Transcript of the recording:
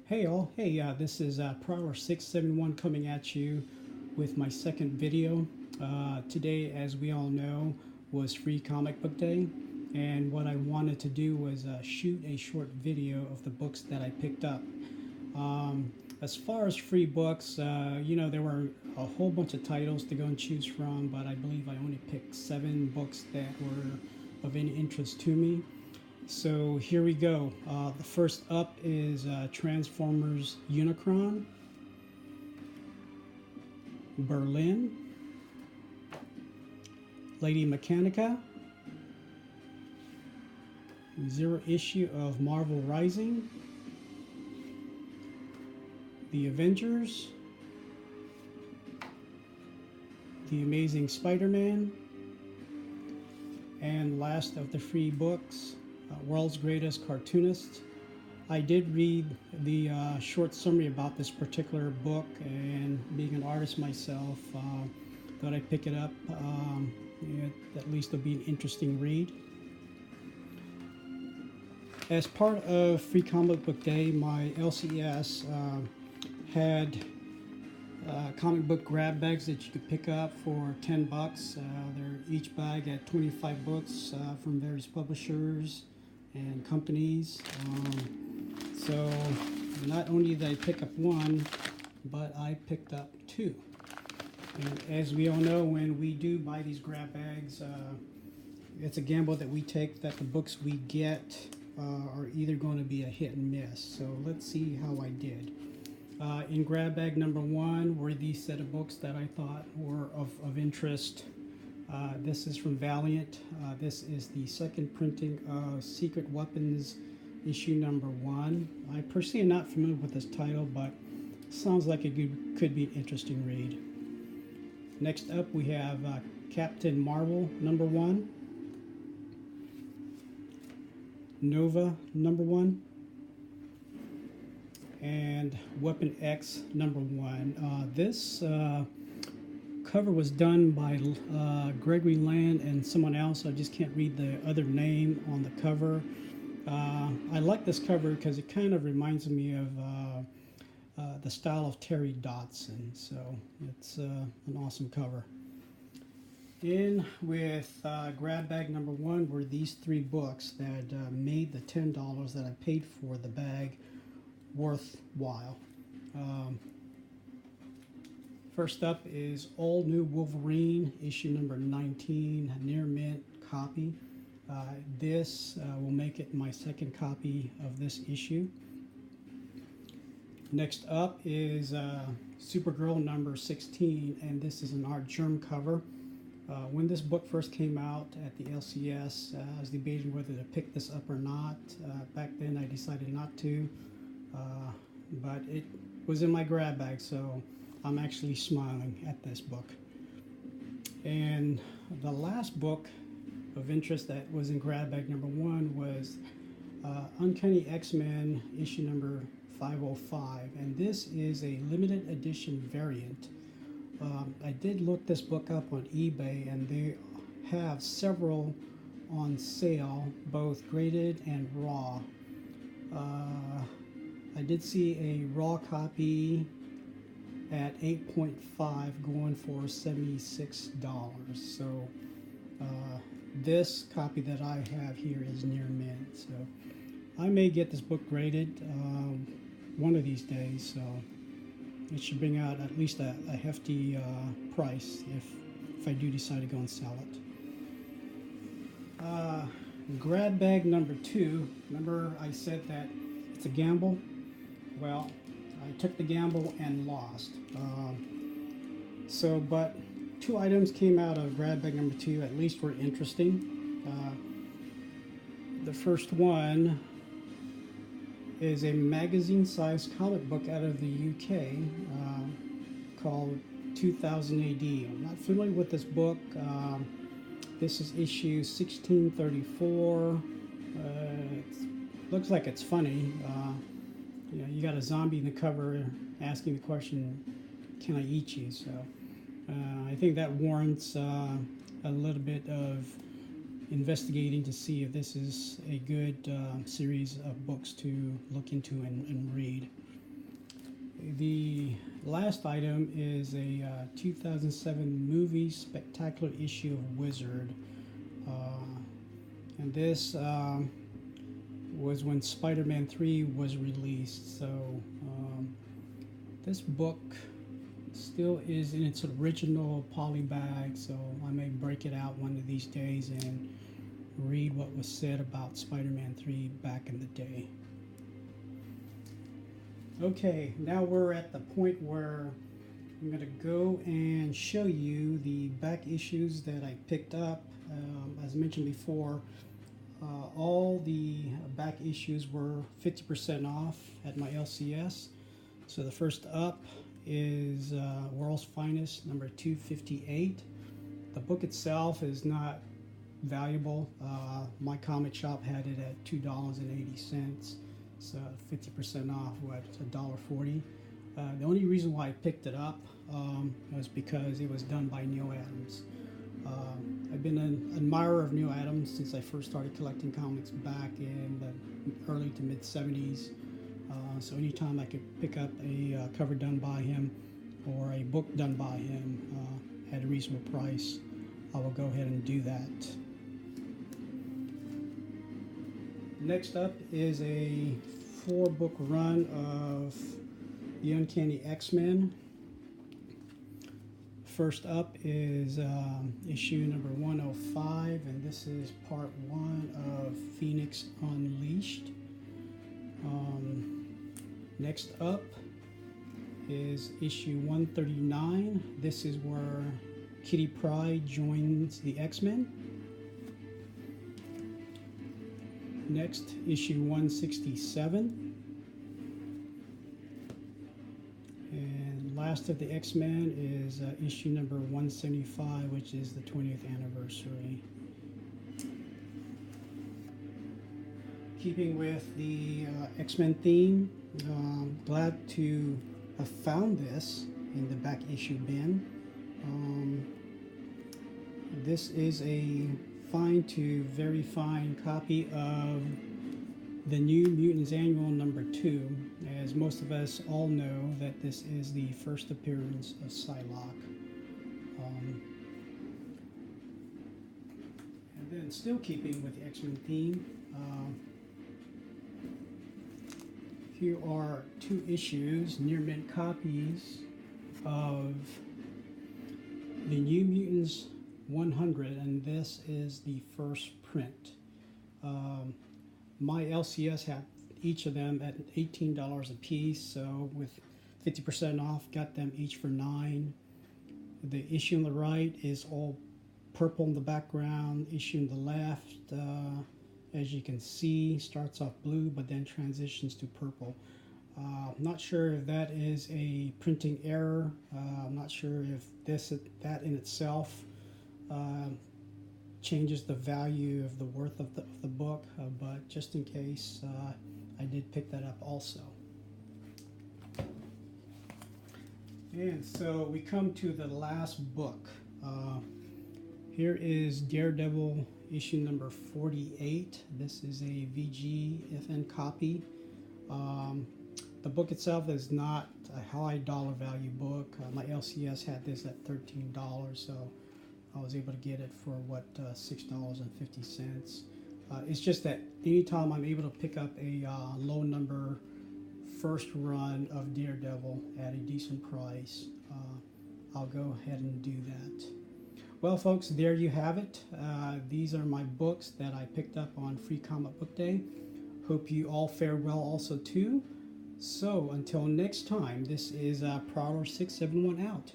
Hey all, hey, this is Prowler 671 coming at you with my second video. Today, as we all know, was Free Comic Book Day, and what I wanted to do was shoot a short video of the books that I picked up. As far as free books, there were a whole bunch of titles to go and choose from, but I believe I only picked 7 books that were of any interest to me. So here we go. The first up is Transformers Unicron, Berlin, Lady Mechanica, Zero issue of Marvel Rising, The Avengers, The Amazing Spider-Man, and last of the free books, World's Greatest Cartoonist. I did read the short summary about this particular book, and being an artist myself, thought I'd pick it up. At least it'll be an interesting read. As part of Free Comic Book Day, my LCS had comic book grab bags that you could pick up for $10. They're each bag at 25 books from various publishers and companies. So not only did I pick up one, but I picked up 2. And as we all know, when we do buy these grab bags, it's a gamble that we take that the books we get are either going to be a hit and miss. So let's see how I did. In grab bag number 1 were these set of books that I thought were of interest. This is from Valiant. This is the second printing of Secret Weapons issue number 1. I personally am not familiar with this title, but sounds like it could be an interesting read. Next up we have Captain Marvel number 1, Nova number 1, and Weapon X number 1. This cover was done by Gregory Land and someone else. I just can't read the other name on the cover. I like this cover because it kind of reminds me of the style of Terry Dodson, so it's an awesome cover. In with grab bag number 1 were these 3 books that made the $10 that I paid for the bag worthwhile. First up is All New Wolverine, issue number 19, near mint copy. This will make it my second copy of this issue. Next up is Supergirl number 16, and this is an art germ cover. When this book first came out at the LCS, I was debating whether to pick this up or not. Back then I decided not to, but it was in my grab bag, so I'm actually smiling at this book. And the last book of interest that was in grab bag number 1 was Uncanny X-Men issue number 505, and this is a limited edition variant. I did look this book up on eBay, and they have several on sale, both graded and raw. I did see a raw copy at 8.5 going for $76. So this copy that I have here is near mint, so I may get this book graded one of these days, so it should bring out at least a hefty price if I do decide to go and sell it. Grab bag number 2, remember I said that it's a gamble? Well, I took the gamble and lost. But 2 items came out of grab bag number 2, at least were interesting. The first one is a magazine-sized comic book out of the UK called 2000 AD. I'm not familiar with this book. This is issue 1634. Looks like it's funny. You got a zombie in the cover asking the question, "Can I eat you?" So I think that warrants a little bit of investigating to see if this is a good series of books to look into and read. The last item is a 2007 movie spectacular issue of Wizard. And this was when Spider-Man 3 was released. So this book still is in its original poly bag, so I may break it out one of these days and read what was said about Spider-Man 3 back in the day. Okay, now we're at the point where I'm going to go and show you the back issues that I picked up. As mentioned before, all the back issues were 50% off at my LCS. So the first up is World's Finest number 258. The book itself is not valuable. My comic shop had it at $2.80, so 50% off, what, $1.40. The only reason why I picked it up was because it was done by Neil Adams. I've been an admirer of Neil Adams since I first started collecting comics back in the early to mid 70s. So anytime I could pick up a cover done by him or a book done by him at a reasonable price, I will go ahead and do that. Next up is a 4-book run of the Uncanny X-Men. First up is issue number 105, and this is part 1 of Phoenix Unleashed. Next up is issue 139. This is where Kitty Pryde joins the X-Men. Next, issue 167. And last of the X-Men is issue number 175, which is the 20th anniversary. Keeping with the X-Men theme, glad to have found this in the back issue bin. This is a fine to very fine copy of the New Mutants Annual number 2, as most of us all know that this is the first appearance of Psylocke. And then still keeping with the X-Men theme, here are 2 issues, near mint copies of the New Mutants 100, and this is the first print. My LCS had each of them at $18 a piece, so with 50% off, got them each for $9. The issue on the right is all purple in the background. Issue on the left, as you can see, starts off blue but then transitions to purple. I'm not sure if that is a printing error. I'm not sure if that in itself changes the value of the worth of the book, but just in case, I did pick that up also. And so we come to the last book. Here is Daredevil issue number 48. This is a VGFN copy. The book itself is not a high dollar value book. My LCS had this at $13, so I was able to get it for what, $6.50. It's just that anytime I'm able to pick up a low number first run of Daredevil at a decent price, I'll go ahead and do that. Well, folks, there you have it. These are my books that I picked up on Free Comic Book Day. Hope you all fared well also too. So until next time, this is Prowler671 out.